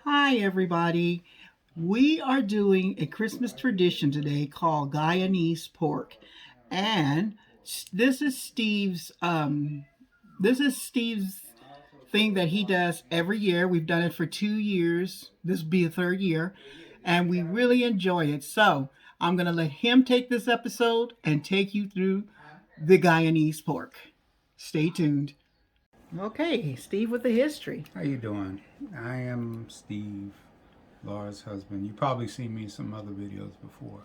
Hi, everybody. We are doing a Christmas tradition today called Guyanese pork, and this is Steve's thing that he does every year. We've done it for 2 years. This will be the third year, and we really enjoy it. So I'm gonna let him take this episode and take you through the Guyanese pork. Stay tuned. Okay, Steve with the history. How you doing? I am Steve, Laura's husband. You probably seen me in some other videos before.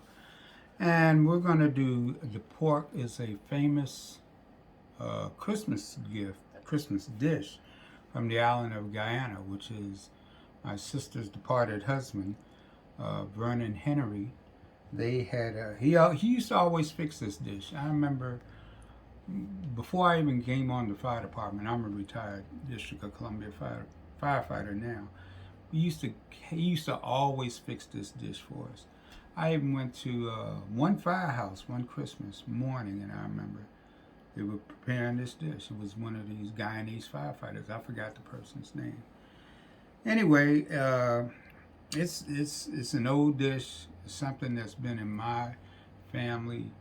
And we're going to do, the pork is a famous Christmas gift, Christmas dish from the island of Guyana, which is my sister's departed husband, Vernon Henry. They had, he used to always fix this dish. I remember before I even came on the fire department, I'm a retired District of Columbia firefighter now. He used to always fix this dish for us. I even went to one firehouse one Christmas morning, and I remember they were preparing this dish. It was one of these Guyanese firefighters. I forgot the person's name. Anyway, it's an old dish. It's something that's been in my family.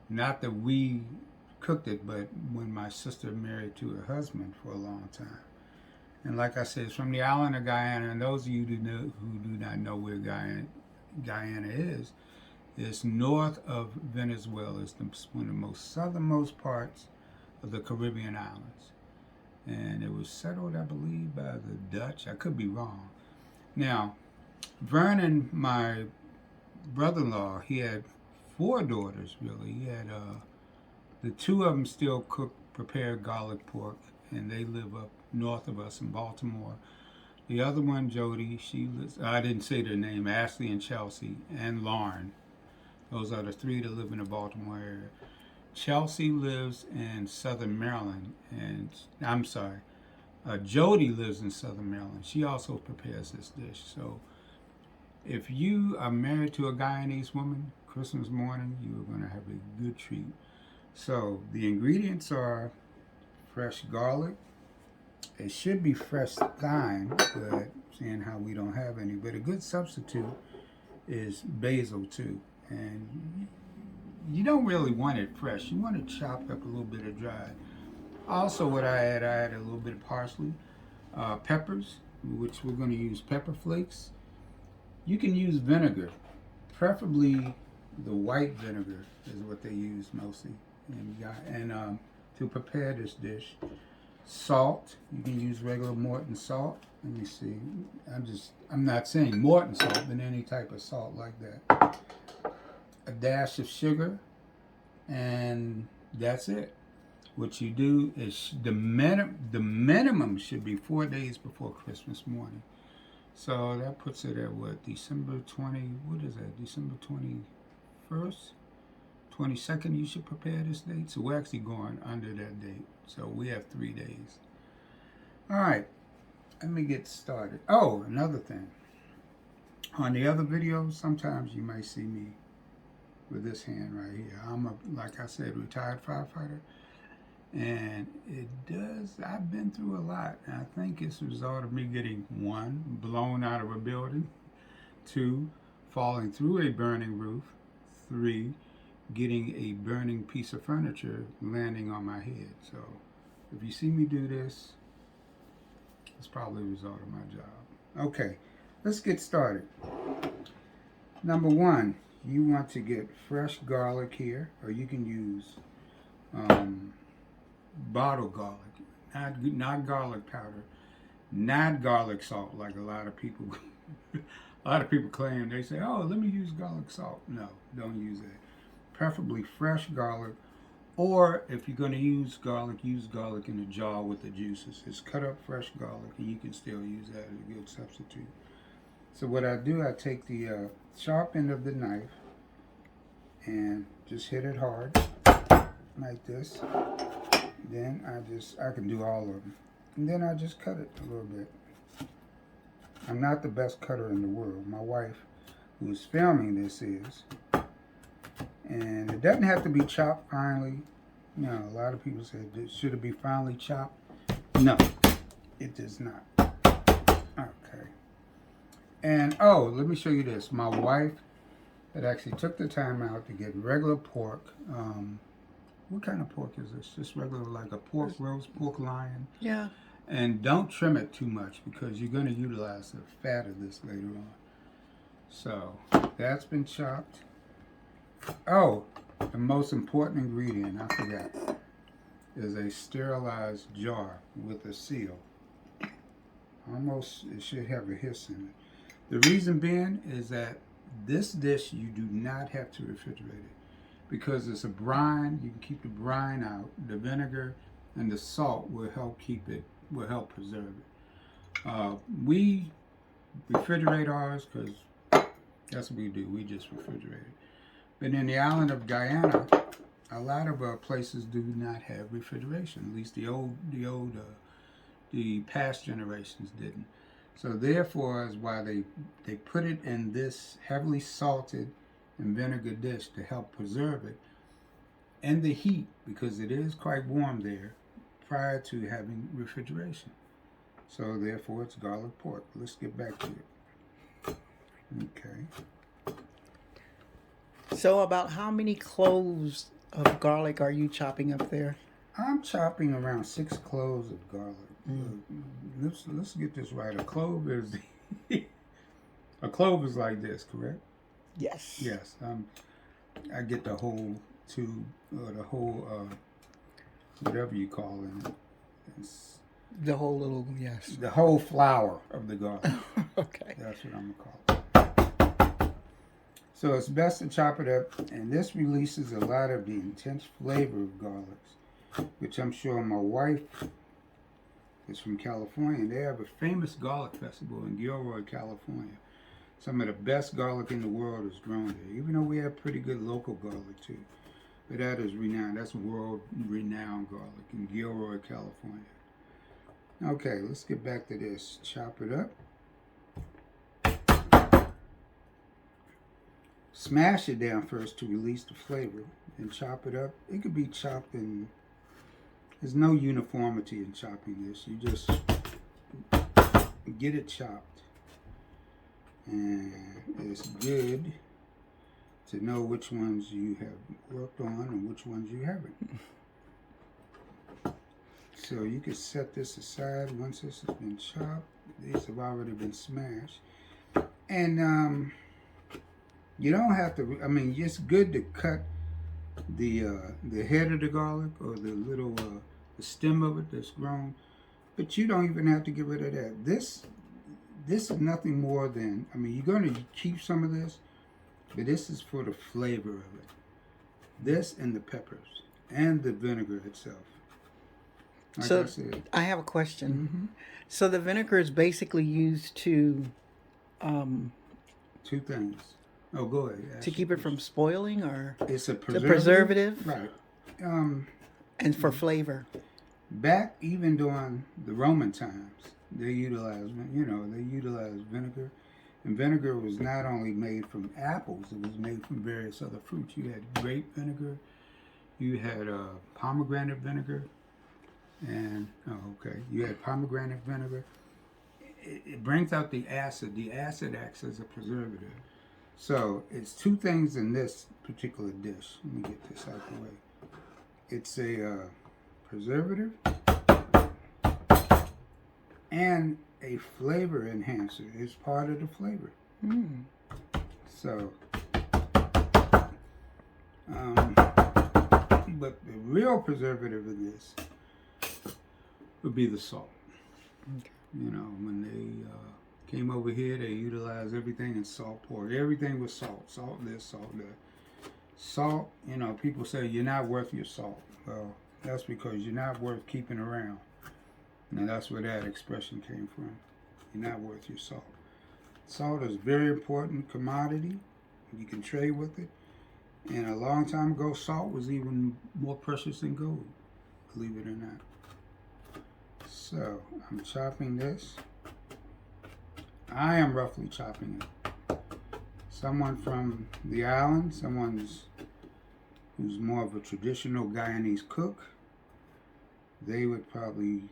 Not that we cooked it, but when my sister married to her husband for a long time. And like I said, it's from the island of Guyana. And those of you who do not know where Guyana is, it's north of Venezuela. It's one of the most southernmost parts of the Caribbean islands. And it was settled, I believe, by the Dutch. I could be wrong. Now, Vernon, my brother-in-law, he had 4 daughters, really. He had the 2 of them still prepare garlic pork, and they live up north of us in Baltimore. The other one, Jody, she lives, I didn't say their name, Ashley and Chelsea, and Lauren. Those are the 3 that live in the Baltimore area. Chelsea lives in Southern Maryland, and I'm sorry, Jody lives in Southern Maryland. She also prepares this dish. So if you are married to a Guyanese woman, Christmas morning, you are going to have a good treat. So the ingredients are fresh garlic. It should be fresh thyme, but seeing how we don't have any, but a good substitute is basil too. And you don't really want it fresh. You want it chopped up a little bit of dried. Also what I had a little bit of parsley, peppers, which we're going to use pepper flakes. You can use vinegar, preferably the white vinegar is what they use mostly. And to prepare this dish, salt. You can use regular Morton salt. Let me see. I'm not saying Morton salt, but any type of salt like that. A dash of sugar, and that's it. What you do is the minimum should be 4 days before Christmas morning. So that puts it at what, December 20, what is that, December 21st? 22nd, you should prepare this date. So we're actually going under that date. So we have 3 days. All right, let me get started. Oh, another thing. On the other videos, sometimes you might see me with this hand right here. I'm like I said, retired firefighter. And I've been through a lot. And I think it's a result of me getting 1, blown out of a building, 2, falling through a burning roof, 3, getting a burning piece of furniture landing on my head. So if you see me do this, it's probably a result of my job. Okay, let's get started. Number 1, you want to get fresh garlic here, or you can use bottled garlic, not garlic powder, not garlic salt like a lot of people claim. They say, oh, let me use garlic salt. No, don't use that. Preferably fresh garlic, or if you're going to use garlic in a jar with the juices. It's cut up fresh garlic, and you can still use that as a good substitute. So what I do, I take the sharp end of the knife and just hit it hard like this. Then I can do all of them. And then I just cut it a little bit. I'm not the best cutter in the world. My wife, who is filming this, is. And it doesn't have to be chopped finely. You know, a lot of people say, should it be finely chopped? No, it does not. Okay. And oh, let me show you this. My wife had actually took the time out to get regular pork. What kind of pork is this? Just regular, like a pork roast, pork loin. Yeah. And don't trim it too much because you're going to utilize the fat of this later on. So that's been chopped. Oh, the most important ingredient, I forgot, is a sterilized jar with a seal. Almost, it should have a hiss in it. The reason being is that this dish you do not have to refrigerate it because it's a brine. You can keep the brine out. The vinegar and the salt will help keep it, will help preserve it. We refrigerate ours because that's what we do. We just refrigerate it. But in the island of Guyana, a lot of places do not have refrigeration. At least the past generations didn't. So therefore is why they put it in this heavily salted and vinegar dish to help preserve it and the heat, because it is quite warm there, prior to having refrigeration. So therefore it's garlic pork. Let's get back to it. Okay. So about how many cloves of garlic are you chopping up there? I'm chopping around 6 cloves of garlic. Let's get this right. A clove is a clove is like this, correct? Yes. Yes. I get the whole tube or the whole whatever you call it. It's The whole little, yes. the whole flower of the garlic. Okay. That's what I'm gonna call it. So it's best to chop it up, and this releases a lot of the intense flavor of garlics, which I'm sure my wife is from California. They have a famous garlic festival in Gilroy, California. Some of the best garlic in the world is grown there, even though we have pretty good local garlic too. But that is renowned. That's world-renowned garlic in Gilroy, California. Okay, let's get back to this. Chop it up. Smash it down first to release the flavor, and chop it up. It could be chopped in. There's no uniformity in chopping this. You just get it chopped, and it's good to know which ones you have worked on and which ones you haven't. So you can set this aside once this has been chopped. These have already been smashed, and you don't have to. I mean, it's good to cut the head of the garlic or the little the stem of it that's grown, but you don't even have to get rid of that. This is nothing more than. I mean, you're going to keep some of this, but this is for the flavor of it. This and the peppers and the vinegar itself. Like So I said. I have a question. Mm-hmm. So the vinegar is basically used to 2 things. Oh, go ahead. to keep it from spoiling, or It's a the preservative. preservative, Right. and for flavor. Back even during the Roman times, they utilized vinegar. And vinegar was not only made from apples, it was made from various other fruits. You had grape vinegar, you had pomegranate vinegar, and you had pomegranate vinegar. It brings out the acid. The acid acts as a preservative. So it's 2 things in this particular dish. Let me get this out of the way. It's a preservative and a flavor enhancer. It's part of the flavor. So, but the real preservative in this would be the salt. Okay. You know, when they came over here, they utilized everything in salt pork. Everything was salt. Salt this, salt that. Salt, you know, people say you're not worth your salt. Well, that's because you're not worth keeping around. And that's where that expression came from. You're not worth your salt. Salt is a very important commodity. You can trade with it. And a long time ago, salt was even more precious than gold, believe it or not. So, I'm chopping this. I am roughly chopping it. Someone from the island, who's more of a traditional Guyanese cook, they would probably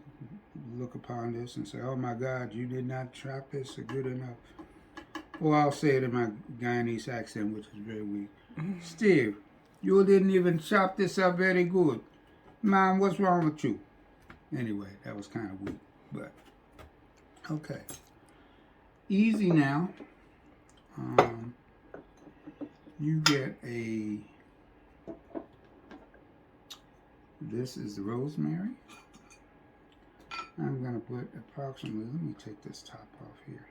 look upon this and say, oh my God, you did not chop this good enough. Or I'll say it in my Guyanese accent, which is very weak. Steve, you didn't even chop this up very good. Man, what's wrong with you? Anyway, that was kind of weak, but okay. Easy now. You get this is the rosemary. I'm going to put approximately, let me take this top off here.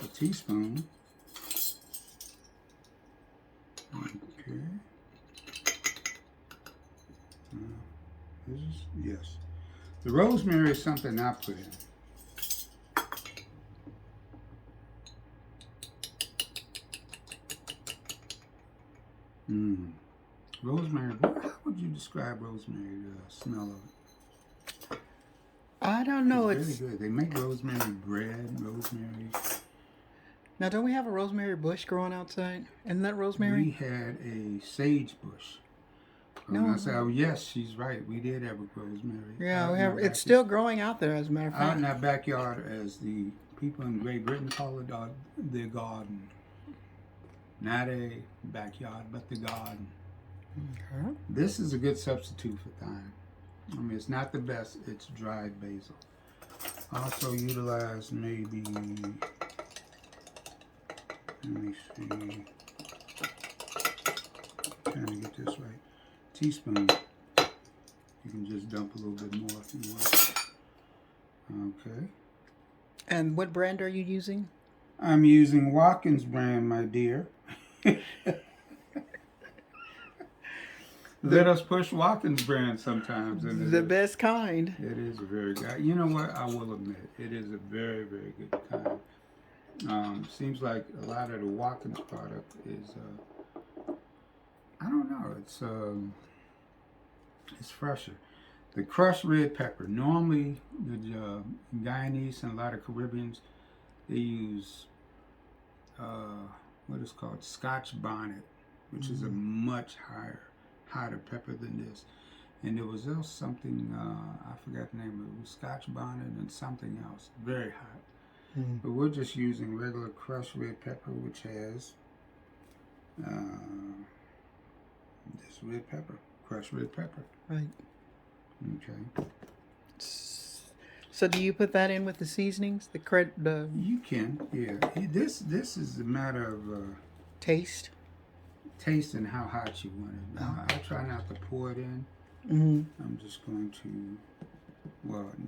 A teaspoon. Okay. Yes. The rosemary is something I put in. Rosemary, how would you describe rosemary, the smell of it? I don't know. It's really good. They make rosemary bread, rosemary. Now, don't we have a rosemary bush growing outside? Isn't that rosemary? We had a sage bush. No. I said, oh, yes, she's right. We did have a rosemary. Yeah, it's still growing out there, as a matter of fact. Out in our backyard, as the people in Great Britain call it, their garden. Not a backyard, but the garden. Okay. This is a good substitute for thyme. I mean, it's not the best. It's dried basil. Also utilize maybe, let me see, trying to get this right. Teaspoon. You can just dump a little bit more if you want. Okay. And what brand are you using? I'm using Watkins brand, my dear. Let us push Watkins brand sometimes. The best kind. It is a very good. You know what? I will admit, it is a very, very good kind. Seems like a lot of the Watkins product is, I don't know. It's fresher. The crushed red pepper. Normally, the Guyanese and a lot of Caribbeans, they use what is called Scotch bonnet, which is a much hotter pepper than this. And there was else something, I forgot the name of it. It was Scotch bonnet and something else. Very hot. But we're just using regular crushed red pepper, which has this red pepper, crushed red pepper. Right. Okay. So do you put that in with the seasonings? You can, yeah. This is a matter of taste. Taste and how hot you want it. Now, I try not to pour it in. I'm just going to,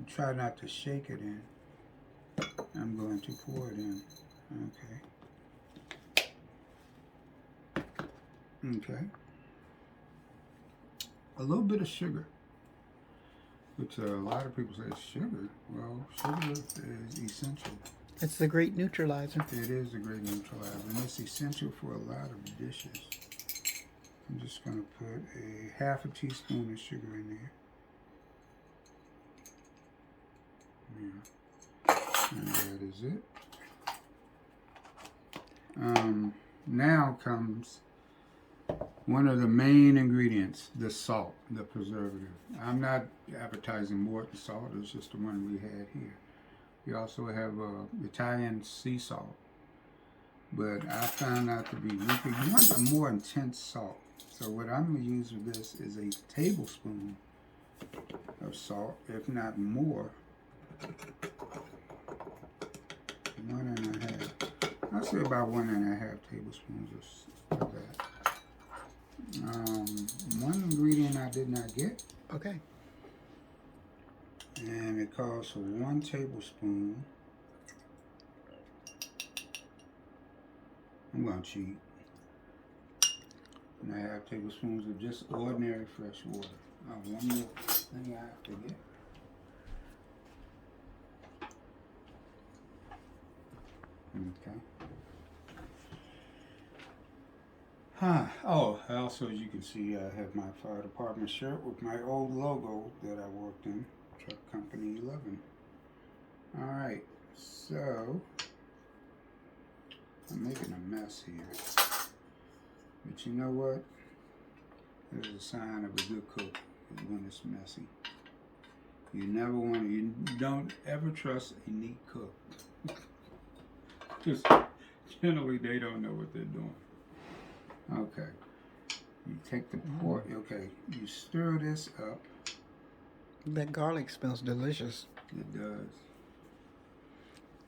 try not to shake it in. I'm going to pour it in. Okay. A little bit of sugar, which a lot of people say sugar. Well, sugar is essential. It's the great neutralizer. It is a great neutralizer, and it's essential for a lot of dishes. I'm just going to put a half a teaspoon of sugar in there. Yeah. And that is it. Now comes one of the main ingredients, the salt, the preservative. I'm not advertising Morton salt, it's just the one we had here. We also have Italian sea salt, but I found out to be weaker. You want a more intense salt. So what I'm going to use with this is a tablespoon of salt, if not more. 1.5. I'll say about 1.5 tablespoons of that. One ingredient I did not get. Okay. And it calls for 1 tablespoon. I'm going to cheat. 1.5 tablespoons of just ordinary fresh water. One more thing I have to get. Okay. Also, as you can see, I have my fire department shirt with my old logo that I worked in, Truck Company 11. Alright, so I'm making a mess here. But you know what? There's a sign of a good cook is when it's messy. You never want to, you don't ever trust a neat cook. Just generally they don't know what they're doing. Okay. You take the pork, okay, you stir this up. That garlic smells delicious. It does.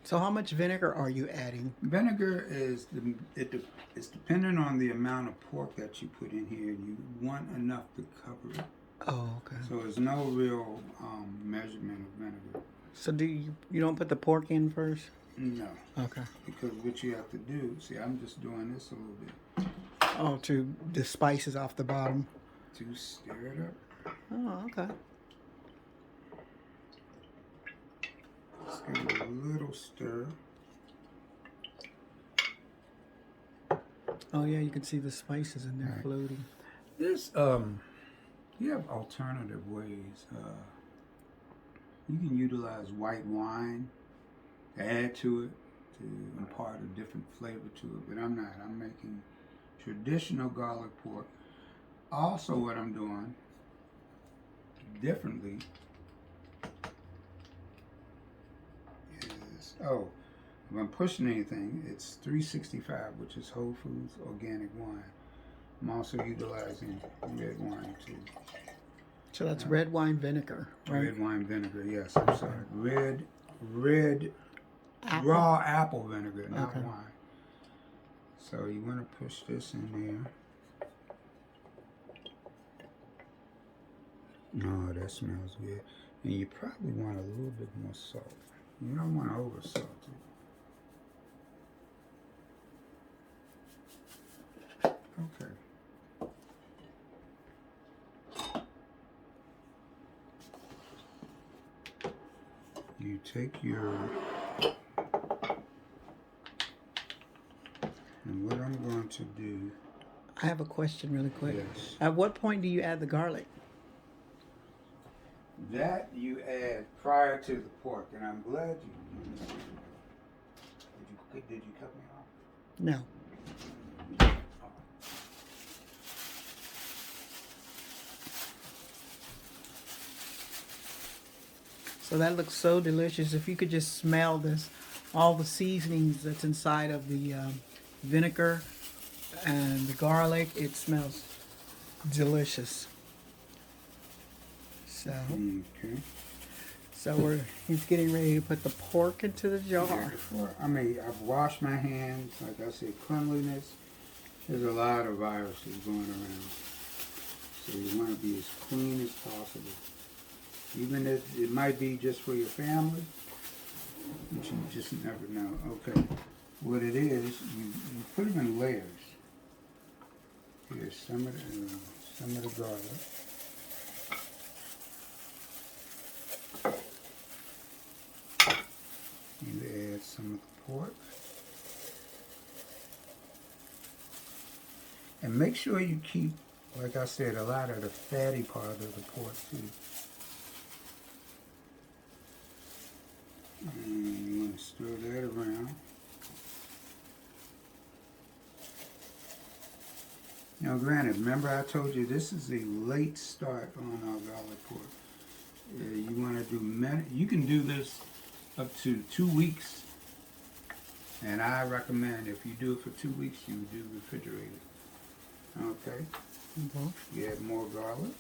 So how much vinegar are you adding? Vinegar is it's dependent on the amount of pork that you put in here. You want enough to cover it. Oh, okay. So there's no real measurement of vinegar. So do you don't put the pork in first? No. Okay. Because what you have to do, see, I'm just doing this a little bit. Oh, to the spices off the bottom. To stir it up. Oh, okay. Just give it a little stir. Oh yeah, you can see the spices in there floating. This you have alternative ways. You can utilize white wine, add to it to impart a different flavor to it, but I'm not. I'm making traditional garlic pork. Also, what I'm doing differently is, if I'm pushing anything, it's 365, which is Whole Foods organic wine. I'm also utilizing red wine too. So that's red wine vinegar, right? Red wine vinegar, yes, I'm sorry. Red Apple. raw apple vinegar, not Okay. wine. So you want to push this in there. No, that smells good. And you probably want a little bit more salt. You don't want to over salt it. Okay. You take your, and what I'm going to do, I have a question really quick. yes, At what point do you add the garlic? that you add prior to the pork, and I'm glad you did you cut me off? No. So that looks so delicious. If you could just smell this, all the seasonings that's inside of the vinegar and the garlic, it smells delicious. So, Okay. he's getting ready to put the pork into the jar. I've washed my hands. Like I said, cleanliness. There's a lot of viruses going around, so you want to be as clean as possible. Even if it might be just for your family, but you just never know. Okay, what it is, you put them in layers. Here's some of the garlic. You add some of the pork. And make sure you keep, like I said, a lot of the fatty part of the pork too. And you want to stir that around. Now granted, remember I told you this is a late start on our garlic pork. You want to do, you can do this up to 2 weeks. And I recommend if you do it for 2 weeks, you do refrigerate it. Okay. Mm-hmm. You add more garlic.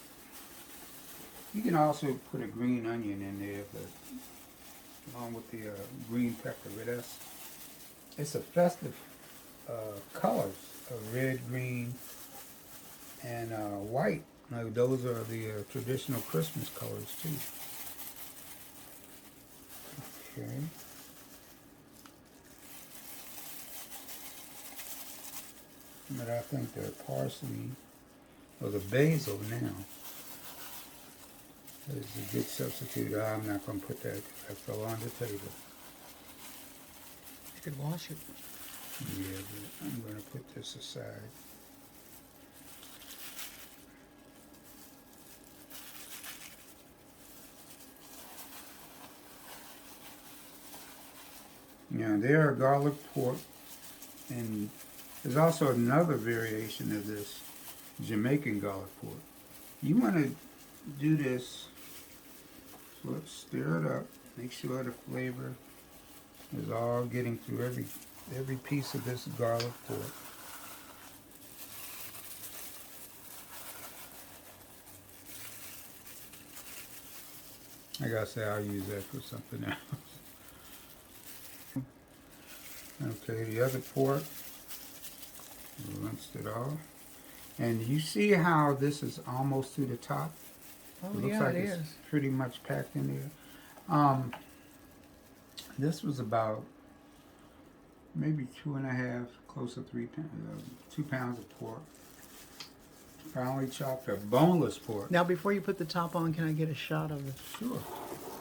You can also put a green onion in there, but along with the green pepper. But it's a festive colors of red, green, and white. Like those are the traditional Christmas colors too. Okay. But I think the parsley or the basil now is a good substitute. I'm not going to put that. That fell on the table. You could wash it. Yeah, but I'm going to put this aside. Now there are garlic pork, and there's also another variation of this Jamaican garlic pork. You want to do this stir it up. Make sure the flavor is all getting through every piece of this garlic pork. Like I say, I'll use that for something else. Okay, the other pork, rinsed it off. And you see how this is almost to the top? Oh, It looks yeah, like it it's is. pretty much packed in there. This was about maybe 2.5, close to 3 pounds, 2 pounds of pork. Finely chopped up, boneless pork. Now, before you put the top on, can I get a shot of it? Sure.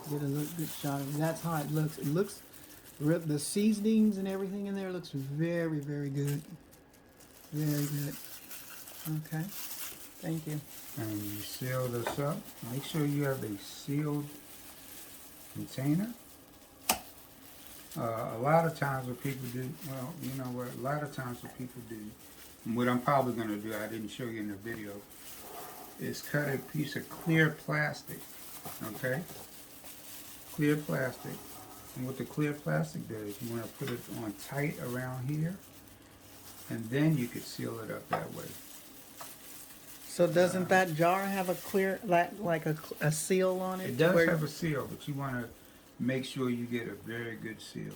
Get a good shot of it. That's how it looks. It looks, the seasonings and everything in there looks very, very good. Very good. Okay. Thank you. And you seal this up. Make sure you have a sealed container. A lot of times what people do, well, you know what, a lot of times what people do, and what I'm probably going to do, I didn't show you in the video, is cut a piece of clear plastic, okay? Clear plastic. And what the clear plastic does, you want to put it on tight around here, and then you could seal it up that way. So doesn't that jar have a clear, like a seal on it? It does have a seal, but you want to make sure you get a very good seal.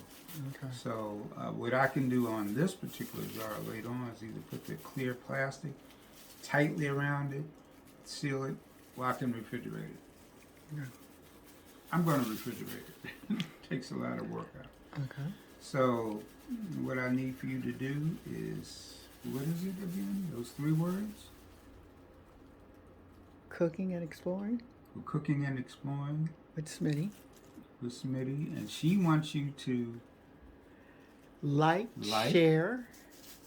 Okay. So what I can do on this particular jar later on is either put the clear plastic tightly around it, seal it, or I can refrigerate it. Yeah. I'm going to refrigerate it. Takes a lot of work out. Okay. So what I need for you to do is, what is it again? Those 3 words? Cooking and exploring We're cooking and exploring with Smitty. with Smitty, and she wants you to Like, Like, share,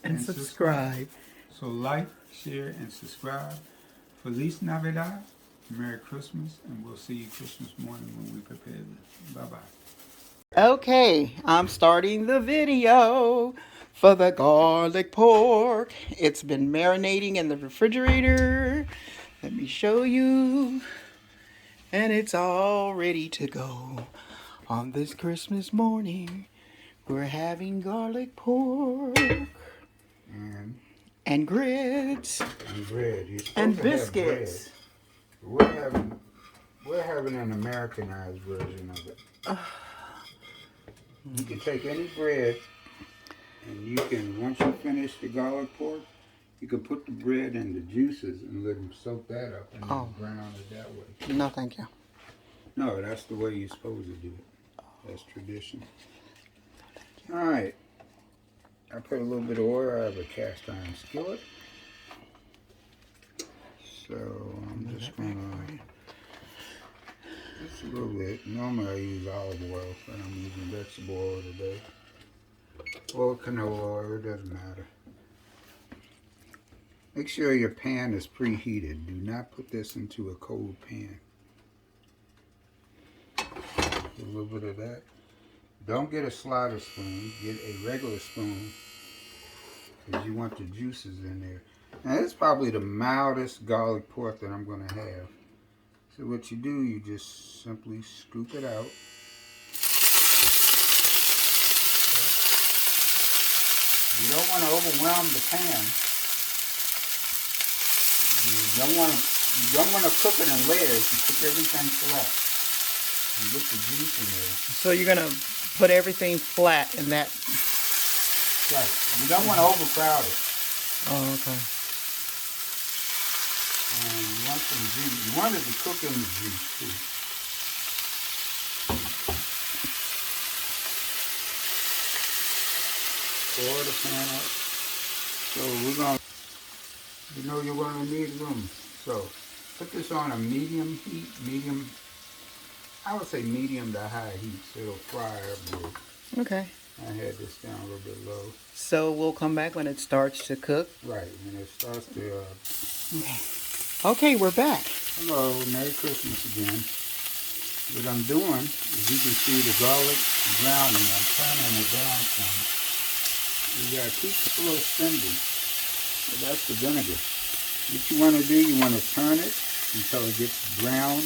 and subscribe. So like, share, and subscribe. Feliz Navidad, Merry Christmas, and we'll see you Christmas morning when we prepare this. Bye-bye. Okay, I'm starting the video for the garlic pork. It's been marinating in the refrigerator. Let me show you. And it's all ready to go. On this Christmas morning, we're having garlic pork and grits And bread. You're supposed and to have biscuits. bread. We're having an Americanized version of it. You can take any bread, and you can, once you finish the garlic pork, you can put the bread in the juices and let them soak that up and then brown it that way. No, thank you. No, that's the way you're supposed to do it. That's tradition. All right. I put a little bit of oil. I have a cast iron skillet. So I'm just gonna, just a little bit. Normally I use olive oil, but I'm using vegetable oil today. Or canola oil, it doesn't matter. Make sure your pan is preheated. Do not put this into a cold pan. A little bit of that. Don't get a slider spoon. Get a regular spoon because you want the juices in there. Now this is probably the mildest garlic pork that I'm going to have. So what you do, you just simply scoop it out. You don't want to overwhelm the pan. You don't want to cook it in layers. You cook everything flat. You get the juice in there. So you're going to put everything flat in that. Right. You don't want to overcrowd it. Oh, okay. And you want some juice. You want it to cook in the juice too. Pour the pan up. So we're going to, you know you're going to need room. So put this on a medium heat, I would say medium to high heat, so it'll fry up good. Okay. I had this down a little bit low. So we'll come back when it starts to cook. Right, when it starts to... Okay, we're back. Hello, Merry Christmas again. What I'm doing is you can see the garlic browning. I'm turning it down some. You gotta keep it a little spindly. So that's the vinegar. What you want to do, you want to turn it until it gets brown.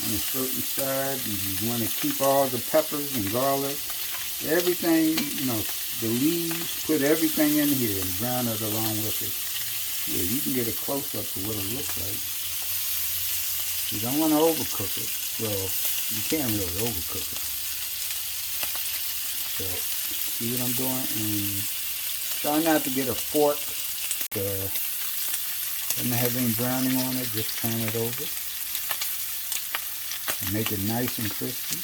on a certain side. You want to keep all the peppers and garlic, everything, the leaves, put everything in here and brown it along with it. Yeah, you can get a close-up of what it looks like. You don't want to overcook it. Well, you can't really overcook it. So, see what I'm doing? And try not to get a fork. Doesn't have any browning on it. Just turn it over. And make it nice and crispy.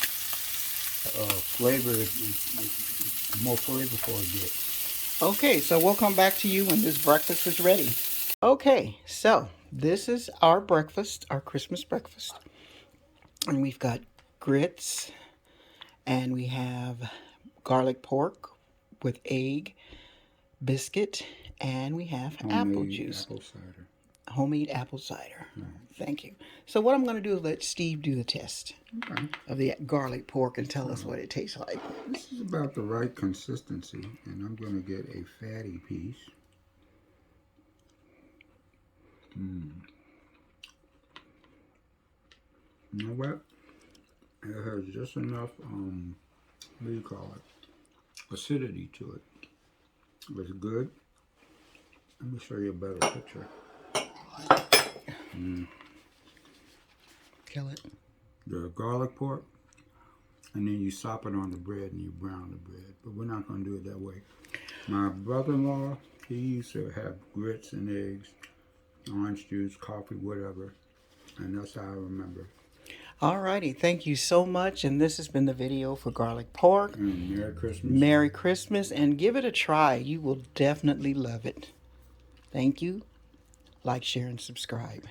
Flavor, the more flavorful it gets. Okay, so we'll come back to you when this breakfast is ready. Okay, so this is our breakfast, our Christmas breakfast. And we've got grits, and we have garlic pork with egg, biscuit, and we have apple juice. Apple cider. Homemade apple cider. Right. Thank you. So what I'm going to do is let Steve do the test Okay. of the garlic pork and tell us what it tastes like. This is about the right consistency, and I'm going to get a fatty piece. You know what? It has just enough, what do you call it? Acidity to it. It's good. Let me show you a better picture. Kill it. The garlic pork, and then you sop it on the bread and you brown the bread. But we're not going to do it that way. My brother-in-law, he used to have grits and eggs, orange juice, coffee, whatever. And that's how I remember. Alrighty, thank you so much. And this has been the video for garlic pork. And Merry Christmas. Merry Christmas, and give it a try. You will definitely love it. Thank you. Like, share, and subscribe.